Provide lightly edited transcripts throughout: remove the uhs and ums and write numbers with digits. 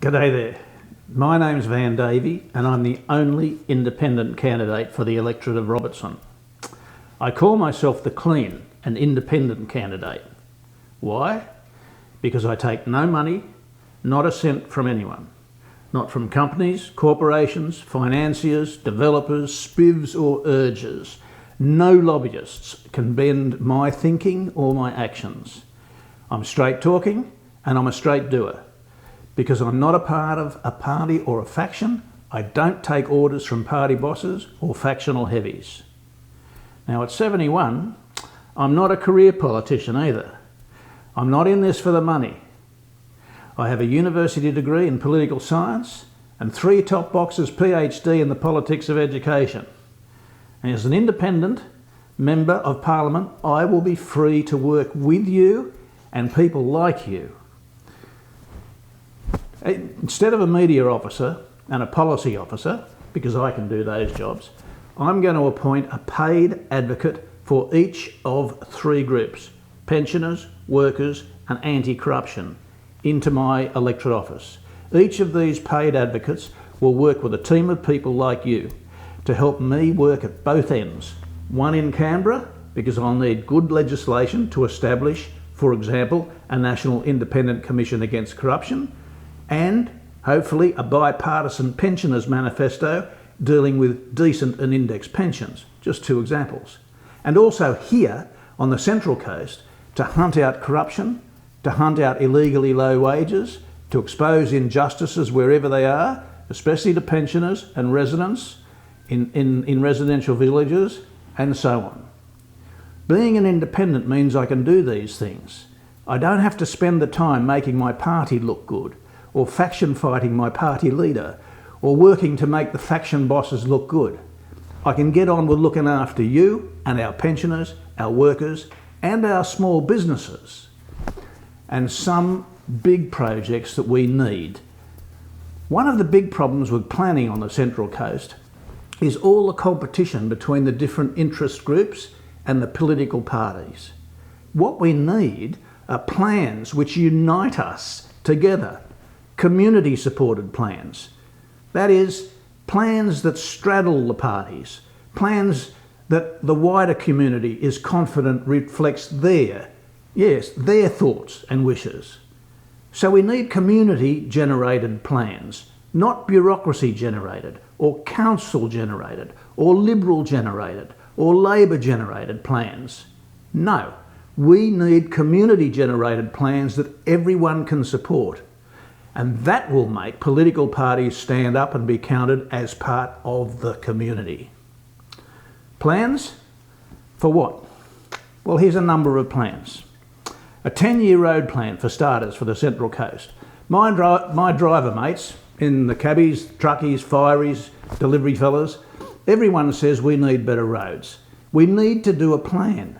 G'day there. My name's Davy and I'm the only independent candidate for the electorate of Robertson. I call myself the clean and independent candidate. Why? Because I take no money, not a cent from anyone. Not from companies, corporations, financiers, developers, spivs or urgers. No lobbyists can bend my thinking or my actions. I'm straight talking and I'm a straight doer. Because I'm not a part of a party or a faction, I don't take orders from party bosses or factional heavies. Now at 71, I'm not a career politician either. I'm not in this for the money. I have a university degree in political science and 3 top boxes PhD in the politics of education. And as an independent member of Parliament, I will be free to work with you and people like you. Instead of a media officer and a policy officer, because I can do those jobs, I'm going to appoint a paid advocate for each of 3 groups, pensioners, workers and anti-corruption, into my electorate office. Each of these paid advocates will work with a team of people like you to help me work at both ends. One in Canberra, because I'll need good legislation to establish, for example, a National Independent Commission Against Corruption, and hopefully a bipartisan pensioners manifesto dealing with decent and indexed pensions, just 2 examples. And also here on the Central Coast to hunt out corruption, to hunt out illegally low wages, to expose injustices wherever they are, especially to pensioners and residents in residential villages and so on. Being an independent means I can do these things. I don't have to spend the time making my party look good, or faction fighting my party leader, or working to make the faction bosses look good. I can get on with looking after you and our pensioners, our workers, and our small businesses. And some big projects that we need. One of the big problems with planning on the Central Coast is all the competition between the different interest groups and the political parties. What we need are plans which unite us together. Community-supported plans. That is, plans that straddle the parties, plans that the wider community is confident reflects their thoughts and wishes. So we need community-generated plans, not bureaucracy-generated, or council-generated, or Liberal-generated, or Labor-generated plans. No, we need community-generated plans that everyone can support. And that will make political parties stand up and be counted as part of the community. Plans? For what? Well, here's a number of plans. A 10-year road plan for starters for the Central Coast. My driver mates in the cabbies, truckies, fireys, delivery fellas, everyone says we need better roads. We need to do a plan.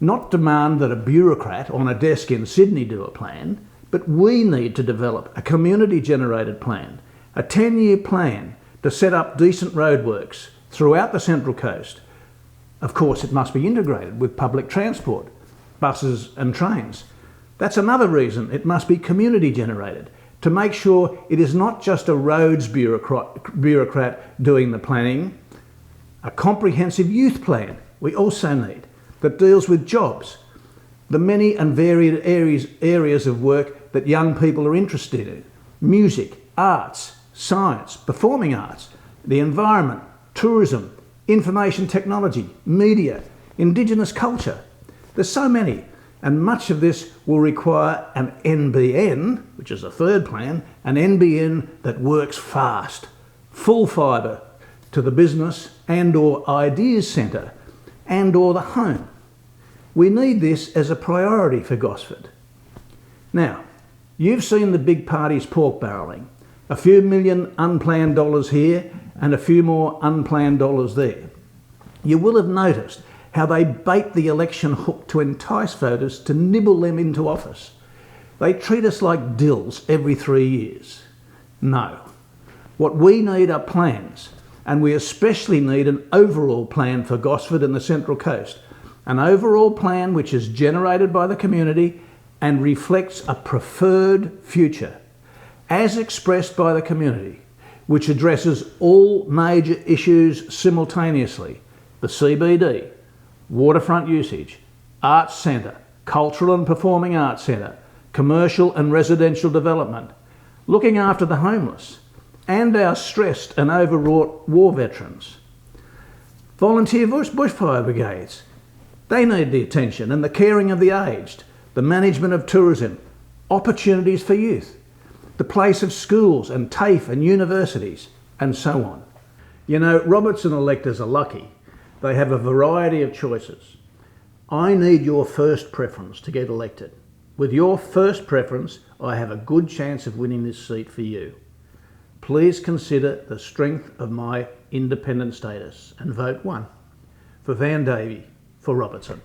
Not demand that a bureaucrat on a desk in Sydney do a plan, but we need to develop a community-generated plan, a 10-year plan to set up decent roadworks throughout the Central Coast. Of course, it must be integrated with public transport, buses and trains. That's another reason it must be community-generated, to make sure it is not just a roads bureaucrat doing the planning. A comprehensive youth plan we also need that deals with jobs, the many and varied areas of work that young people are interested in. Music, arts, science, performing arts, the environment, tourism, information technology, media, Indigenous culture. There's so many, and much of this will require an NBN, which is a third plan, an NBN that works fast, full fibre to the business and or ideas centre and or the home. We need this as a priority for Gosford. Now, you've seen the big parties pork barrelling. A few million unplanned dollars here and a few more unplanned dollars there. You will have noticed how they bait the election hook to entice voters to nibble them into office. They treat us like dills every 3 years. No. What we need are plans, and we especially need an overall plan for Gosford and the Central Coast. An overall plan which is generated by the community and reflects a preferred future. as expressed by the community, which addresses all major issues simultaneously: the CBD, waterfront usage, arts centre, cultural and performing arts centre, commercial and residential development, looking after the homeless and our stressed and overwrought war veterans. Volunteer bushfire brigades, they need the attention and the caring of the aged, the management of tourism, opportunities for youth, the place of schools and TAFE and universities, and so on. You know, Robertson electors are lucky. They have a variety of choices. I need your first preference to get elected. With your first preference, I have a good chance of winning this seat for you. Please consider the strength of my independent status and vote 1 for Van Davy for Robertson.